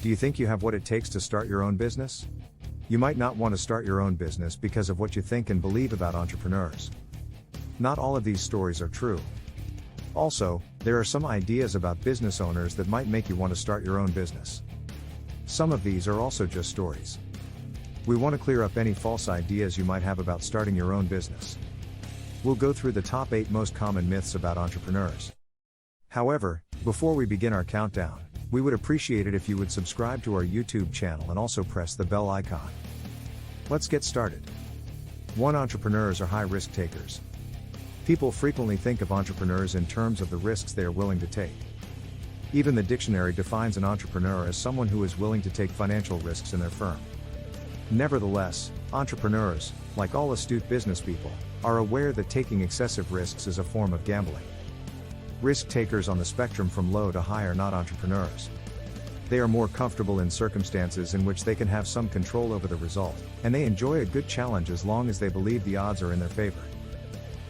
Do you think you have what it takes to start your own business? You might not want to start your own business because of what you think and believe about entrepreneurs. Not all of these stories are true. Also, there are some ideas about business owners that might make you want to start your own business. Some of these are also just stories. We want to clear up any false ideas you might have about starting your own business. We'll go through the top 8 most common myths about entrepreneurs. However, before we begin our countdown, we would appreciate it if you would subscribe to our YouTube channel and also press the bell icon. Let's get started. 1. Entrepreneurs are high risk takers. People frequently think of entrepreneurs in terms of the risks they are willing to take. Even the dictionary defines an entrepreneur as someone who is willing to take financial risks in their firm. Nevertheless, entrepreneurs, like all astute business people, are aware that taking excessive risks is a form of gambling. Risk takers on the spectrum from low to high are not entrepreneurs. They are more comfortable in circumstances in which they can have some control over the result, and they enjoy a good challenge as long as they believe the odds are in their favor.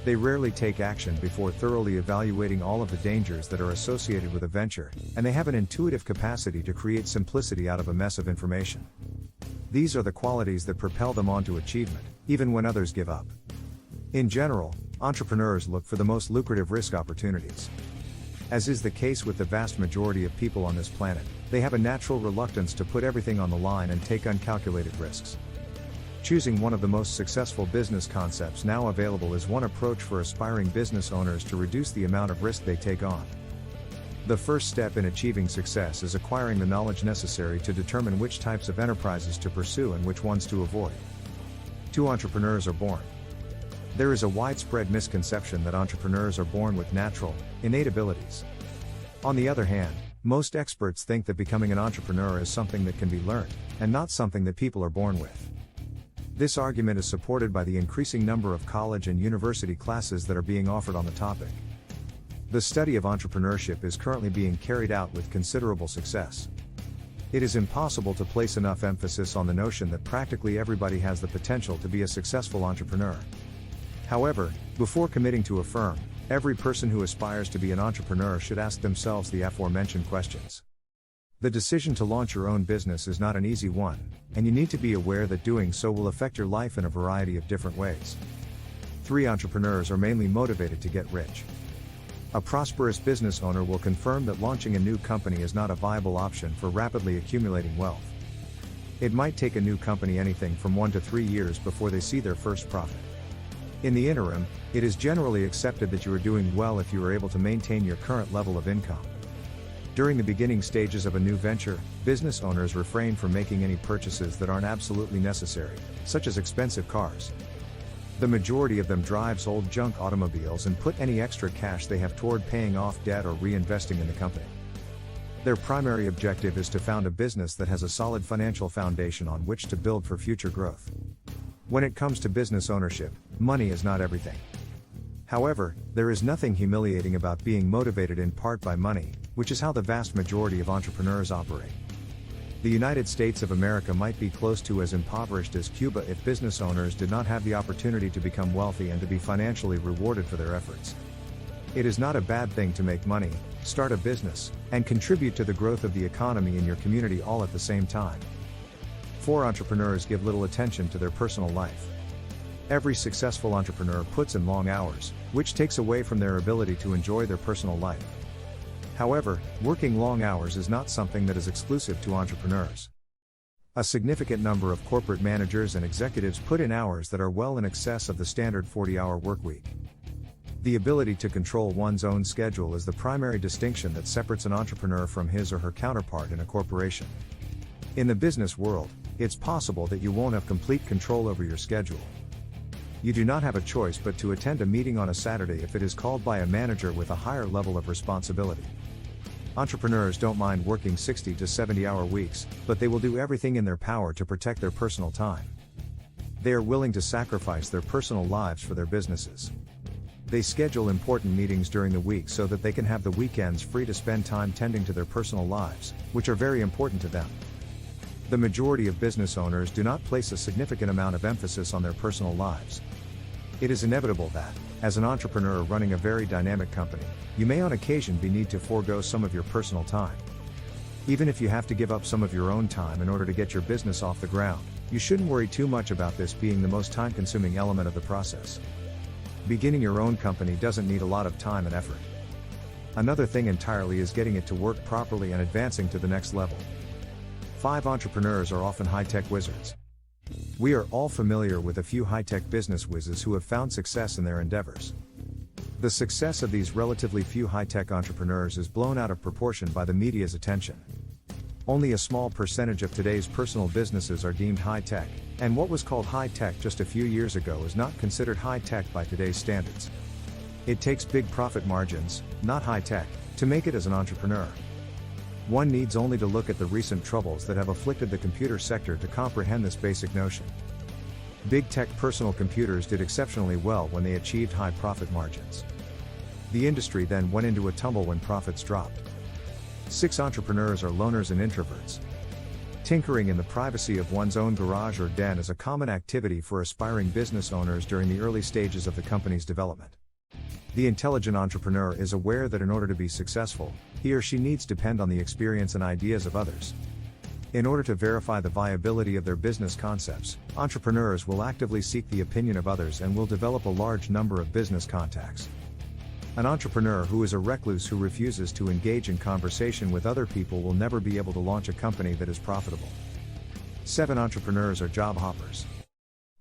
They rarely take action before thoroughly evaluating all of the dangers that are associated with a venture, and they have an intuitive capacity to create simplicity out of a mess of information. These are the qualities that propel them on to achievement, even when others give up. In general, entrepreneurs look for the most lucrative risk opportunities. As is the case with the vast majority of people on this planet, they have a natural reluctance to put everything on the line and take uncalculated risks. Choosing one of the most successful business concepts now available is one approach for aspiring business owners to reduce the amount of risk they take on. The first step in achieving success is acquiring the knowledge necessary to determine which types of enterprises to pursue and which ones to avoid. 2. Entrepreneurs are born. There is a widespread misconception that entrepreneurs are born with natural, innate abilities. On the other hand, most experts think that becoming an entrepreneur is something that can be learned, and not something that people are born with. This argument is supported by the increasing number of college and university classes that are being offered on the topic. The study of entrepreneurship is currently being carried out with considerable success. It is impossible to place enough emphasis on the notion that practically everybody has the potential to be a successful entrepreneur. However, before committing to a firm, every person who aspires to be an entrepreneur should ask themselves the aforementioned questions. The decision to launch your own business is not an easy one, and you need to be aware that doing so will affect your life in a variety of different ways. 3. Entrepreneurs are mainly motivated to get rich. A prosperous business owner will confirm that launching a new company is not a viable option for rapidly accumulating wealth. It might take a new company anything from 1 to 3 years before they see their first profit. In the interim, it is generally accepted that you are doing well if you are able to maintain your current level of income. During the beginning stages of a new venture, business owners refrain from making any purchases that aren't absolutely necessary, such as expensive cars. The majority of them drives old junk automobiles and put any extra cash they have toward paying off debt or reinvesting in the company. Their primary objective is to found a business that has a solid financial foundation on which to build for future growth. When it comes to business ownership, money is not everything. However, there is nothing humiliating about being motivated in part by money, which is how the vast majority of entrepreneurs operate. The United States of America might be close to as impoverished as Cuba if business owners did not have the opportunity to become wealthy and to be financially rewarded for their efforts. It is not a bad thing to make money, start a business, and contribute to the growth of the economy in your community all at the same time. 4. Entrepreneurs give little attention to their personal life. Every successful entrepreneur puts in long hours, which takes away from their ability to enjoy their personal life. However, working long hours is not something that is exclusive to entrepreneurs. A significant number of corporate managers and executives put in hours that are well in excess of the standard 40-hour workweek. The ability to control one's own schedule is the primary distinction that separates an entrepreneur from his or her counterpart in a corporation. In the business world, it's possible that you won't have complete control over your schedule. You do not have a choice but to attend a meeting on a Saturday if it is called by a manager with a higher level of responsibility. Entrepreneurs don't mind working 60 to 70-hour weeks, but they will do everything in their power to protect their personal time. They are willing to sacrifice their personal lives for their businesses. They schedule important meetings during the week so that they can have the weekends free to spend time tending to their personal lives, which are very important to them. The majority of business owners do not place a significant amount of emphasis on their personal lives. It is inevitable that, as an entrepreneur running a very dynamic company, you may on occasion be need to forego some of your personal time. Even if you have to give up some of your own time in order to get your business off the ground, you shouldn't worry too much about this being the most time-consuming element of the process. Beginning your own company doesn't need a lot of time and effort. Another thing entirely is getting it to work properly and advancing to the next level. 5 entrepreneurs are often high-tech wizards. We are all familiar with a few high-tech business whizzes who have found success in their endeavors. The success of these relatively few high-tech entrepreneurs is blown out of proportion by the media's attention. Only a small percentage of today's personal businesses are deemed high-tech, and what was called high-tech just a few years ago is not considered high-tech by today's standards. It takes big profit margins, not high-tech, to make it as an entrepreneur. One needs only to look at the recent troubles that have afflicted the computer sector to comprehend this basic notion. Big tech personal computers did exceptionally well when they achieved high profit margins. The industry then went into a tumble when profits dropped. 6 entrepreneurs are loners and introverts. Tinkering in the privacy of one's own garage or den is a common activity for aspiring business owners during the early stages of the company's development. The intelligent entrepreneur is aware that in order to be successful, he or she needs to depend on the experience and ideas of others. In order to verify the viability of their business concepts, entrepreneurs will actively seek the opinion of others and will develop a large number of business contacts. An entrepreneur who is a recluse who refuses to engage in conversation with other people will never be able to launch a company that is profitable. 7 entrepreneurs are job hoppers.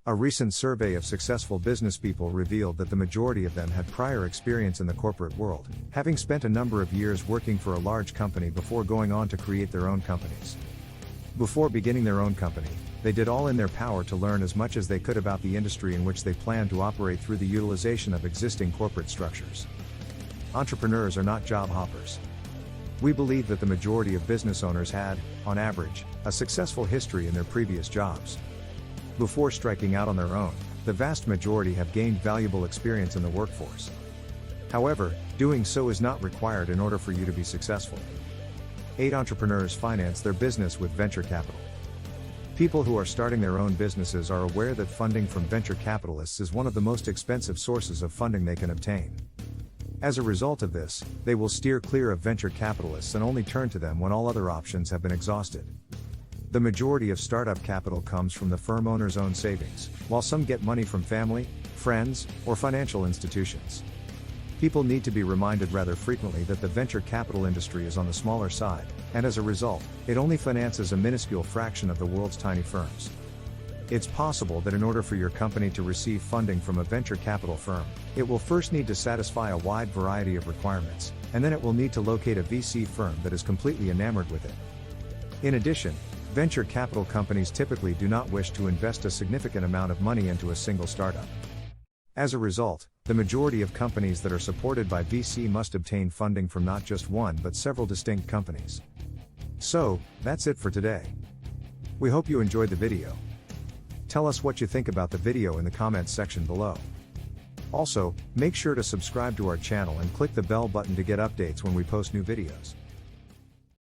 A recent survey of successful business people revealed that the majority of them had prior experience in the corporate world, having spent a number of years working for a large company before going on to create their own companies. Before beginning their own company, they did all in their power to learn as much as they could about the industry in which they planned to operate through the utilization of existing corporate structures. Entrepreneurs are not job hoppers. We believe that the majority of business owners had, on average, a successful history in their previous jobs. Before striking out on their own, the vast majority have gained valuable experience in the workforce. However, doing so is not required in order for you to be successful. 8 entrepreneurs finance their business with venture capital. People who are starting their own businesses are aware that funding from venture capitalists is one of the most expensive sources of funding they can obtain. As a result of this, they will steer clear of venture capitalists and only turn to them when all other options have been exhausted. The majority of startup capital comes from the firm owner's own savings, while some get money from family, friends, or financial institutions. People need to be reminded rather frequently that the venture capital industry is on the smaller side, and as a result, it only finances a minuscule fraction of the world's tiny firms. It's possible that in order for your company to receive funding from a venture capital firm, it will first need to satisfy a wide variety of requirements, and then it will need to locate a VC firm that is completely enamored with it. In addition, venture capital companies typically do not wish to invest a significant amount of money into a single startup. As a result, the majority of companies that are supported by VC must obtain funding from not just one but several distinct companies. So, that's it for today. We hope you enjoyed the video. Tell us what you think about the video in the comments section below. Also, make sure to subscribe to our channel and click the bell button to get updates when we post new videos.